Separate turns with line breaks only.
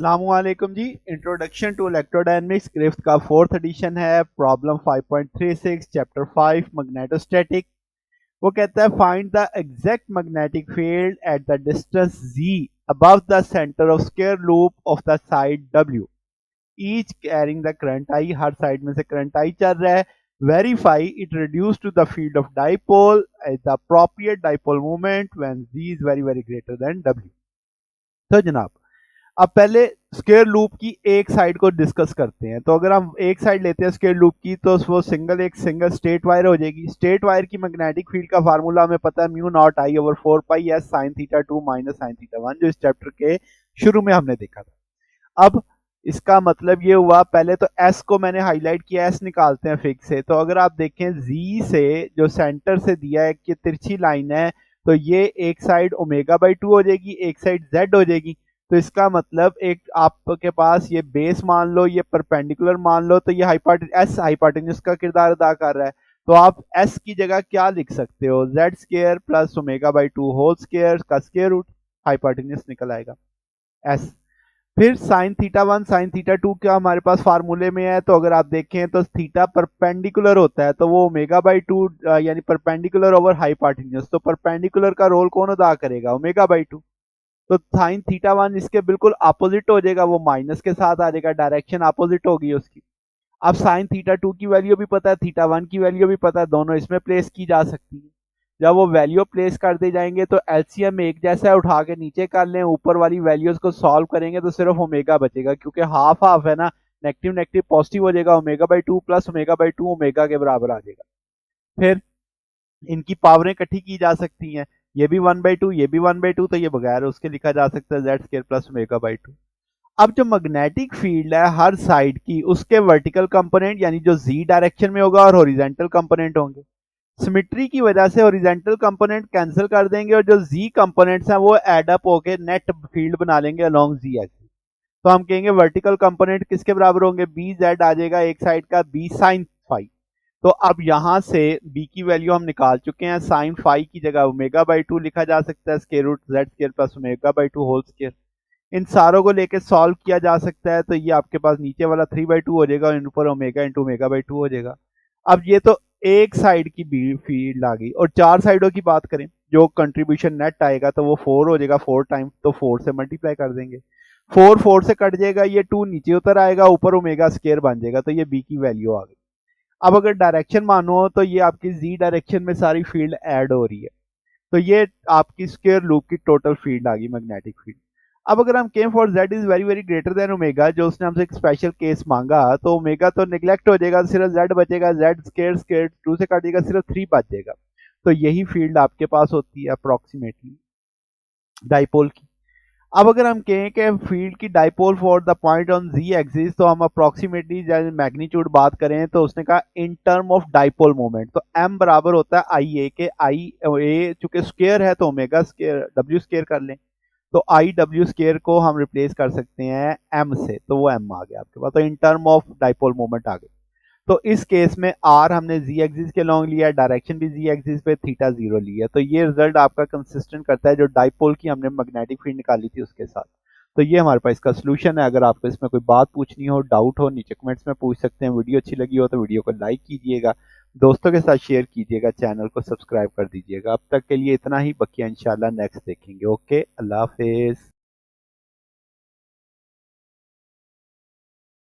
अस्सलामुअलैकुम जी। Introduction to electrodynamics Griffith का फोर्थ एडिशन है। Problem 5.36 chapter 5 magnetostatic. वो कहता है find the exact magnetic field at the distance z above the centre of square loop of the side w each carrying the current i। हर side में से current i चल रहा है। Verify it reduce to the field of dipole at the appropriate dipole moment when z is very very greater than w। तो जनाब अब पहले स्क्वायर लूप की एक साइड को डिस्कस करते हैं। तो अगर हम एक साइड लेते हैं स्क्वायर लूप की तो वो एक सिंगल स्ट्रेट वायर हो जाएगी। स्ट्रेट वायर की मैग्नेटिक फील्ड का फार्मूला हमें पता है mu not I over 4 pi S sine theta 2 minus sine theta 1, जो इस चैप्टर के शुरू में हमने देखा था। अब इसका मतलब ये हुआ, पहले तो एस को मैंने हाईलाइट किया, एस निकालते हैं फिक्स से। तो अगर आप देखें जी से जो सेंटर से दिया है कि तिरछी लाइन है, तो ये एक साइड ओमेगा बाई 2 हो जाएगी, एक साइड जेड हो जाएगी। तो इसका मतलब एक आपके पास ये बेस मान लो, ये परपेंडिकुलर मान लो, तो ये एस हाइपोटेन्यूज का किरदार अदा कर रहा है। तो आप एस की जगह क्या लिख सकते हो, Z square plus omega by 2 whole square का स्क्वायर रूट, हाइपोटेन्यूज निकल आएगा एस। फिर साइन थीटा 1 साइन थीटा 2 क्या हमारे पास फार्मूले में है। तो अगर आप देखें तो थीटा परपेंडिकुलर होता है, तो वो ओमेगा बाई 2 यानी परपेंडिकुलर ओवर हाइपोटेन्यूज। तो परपेंडिकुलर का रोल कौन अदा करेगा, ओमेगा बाई 2। तो साइन थीटा 1 इसके बिल्कुल अपोजिट हो जाएगा, वो माइनस के साथ आ जाएगा, डायरेक्शन अपोजिट होगी उसकी। अब साइन थीटा 2 की वैल्यू भी पता है, थीटा 1 की वैल्यू भी पता है, दोनों इसमें प्लेस की जा सकती है। जब वो वैल्यू प्लेस कर दे जाएंगे तो एलसीएम एक जैसा है, उठा के नीचे कर लें, ऊपर वाली वैल्यूज को सॉल्व करेंगे तो सिर्फ ओमेगा बचेगा, क्योंकि हाफ हाफ है ना, नेगेटिव नेगेटिव पॉजिटिव हो जाएगा। Omega by 2 plus omega by 2 omega के बराबर आ जाएगा। फिर इनकी पावरें इकट्ठी की जा सकती हैं, ये भी 1/2 ये भी 1/2, तो ये बगैर उसके लिखा जा सकता है Z square plus omega by 2। अब जो मैग्नेटिक फील्ड है हर साइड की, उसके वर्टिकल कंपोनेंट यानी जो जी डायरेक्शन में होगा और हॉरिजॉन्टल कंपोनेंट होंगे। सिमेट्री की वजह से हॉरिजॉन्टल कंपोनेंट कैंसिल कर देंगे और जो जी कंपोनेंट्स हैं वो एड अप होके नेट फील्ड बना लेंगे अलोंग जी एक्सिस। तो हम कहेंगे वर्टिकल कंपोनेंट किसके बराबर होंगे, बी जेड आ जाएगा एक साइड का, बी साइन फाई। तो अब यहां से b की वैल्यू हम निकाल चुके हैं, साइन फाई की जगह ओमेगा बाई 2 लिखा जा सकता है, square root Z square plus omega by 2 whole square. इन सारों को लेके सॉल्व किया जा सकता है, तो ये आपके पास नीचे वाला 3/2 हो जाएगा और इन ऊपर ओमेगा इंटू ओमेगा बाई 2 हो जाएगा। अब ये तो एक साइड की बी फील्ड आ गई, और चार साइडों की बात करें जो कंट्रीब्यूशन नेट आएगा तो वो 4 हो जाएगा, 4 टाइम, तो 4 से मल्टीप्लाई कर देंगे, 4 से कट जाएगा, ये 2 नीचे उतर आएगा, ऊपर ओमेगा स्क्वायर बन जाएगा, तो ये बी की वैल्यू आ गई। अब अगर डायरेक्शन मानो तो ये आपकी जी डायरेक्शन में सारी फील्ड ऐड हो रही है, तो ये आपकी स्क्वायर लूप की टोटल फील्ड आ गई, मैग्नेटिक फील्ड। अब अगर हम came for Z is very very greater than omega, जो उसने हमसे एक स्पेशल केस मांगा, तो ओमेगा तो निगलेक्ट हो जाएगा, सिर्फ जेड बचेगा, जेड स्क्वायर स्क्वायर 2 से काट देगा, सिर्फ 3 बच जाएगा। तो यही फील्ड आपके पास होती है अप्रोक्सीमेटली डाइपोल की। अब अगर हम कहें कि फील्ड की dipole for the point on Z axis, तो हम अप्रोक्सीमेटली मैग्नीट्यूड बात करें तो उसने कहा in term of dipole moment, तो m बराबर होता है आई ए के, आई ए चूंकि स्क्वायर है तो ओमेगा स्क्वायर डब्ल्यू स्क्वायर कर लें, तो आई डब्ल्यू स्क्वायर को हम रिप्लेस कर सकते हैं m से, तो वो m आ गया आपके पास, तो in term of dipole moment आ गई। तो इस केस में आर हमने जी एक्सिस के लॉन्ग लिया, डायरेक्शन भी जी एक्सिस पे, थीटा 0 लिया, तो ये रिजल्ट आपका कंसिस्टेंट करता है जो डाइपोल की हमने मैग्नेटिक फील्ड निकाली थी उसके साथ। तो ये हमारे पास इसका सोल्यूशन है। अगर आपको इसमें कोई बात पूछनी हो, डाउट हो, नीचे कमेंट्स में पूछ सकते हैं। वीडियो अच्छी लगी हो तो वीडियो को लाइक कीजिएगा, दोस्तों के साथ शेयर कीजिएगा, चैनल को सब्सक्राइब कर दीजिएगा। अब तक के लिए इतना ही, बाकी इंशाल्लाह नेक्स्ट देखेंगे। ओके, अल्लाह हाफिज।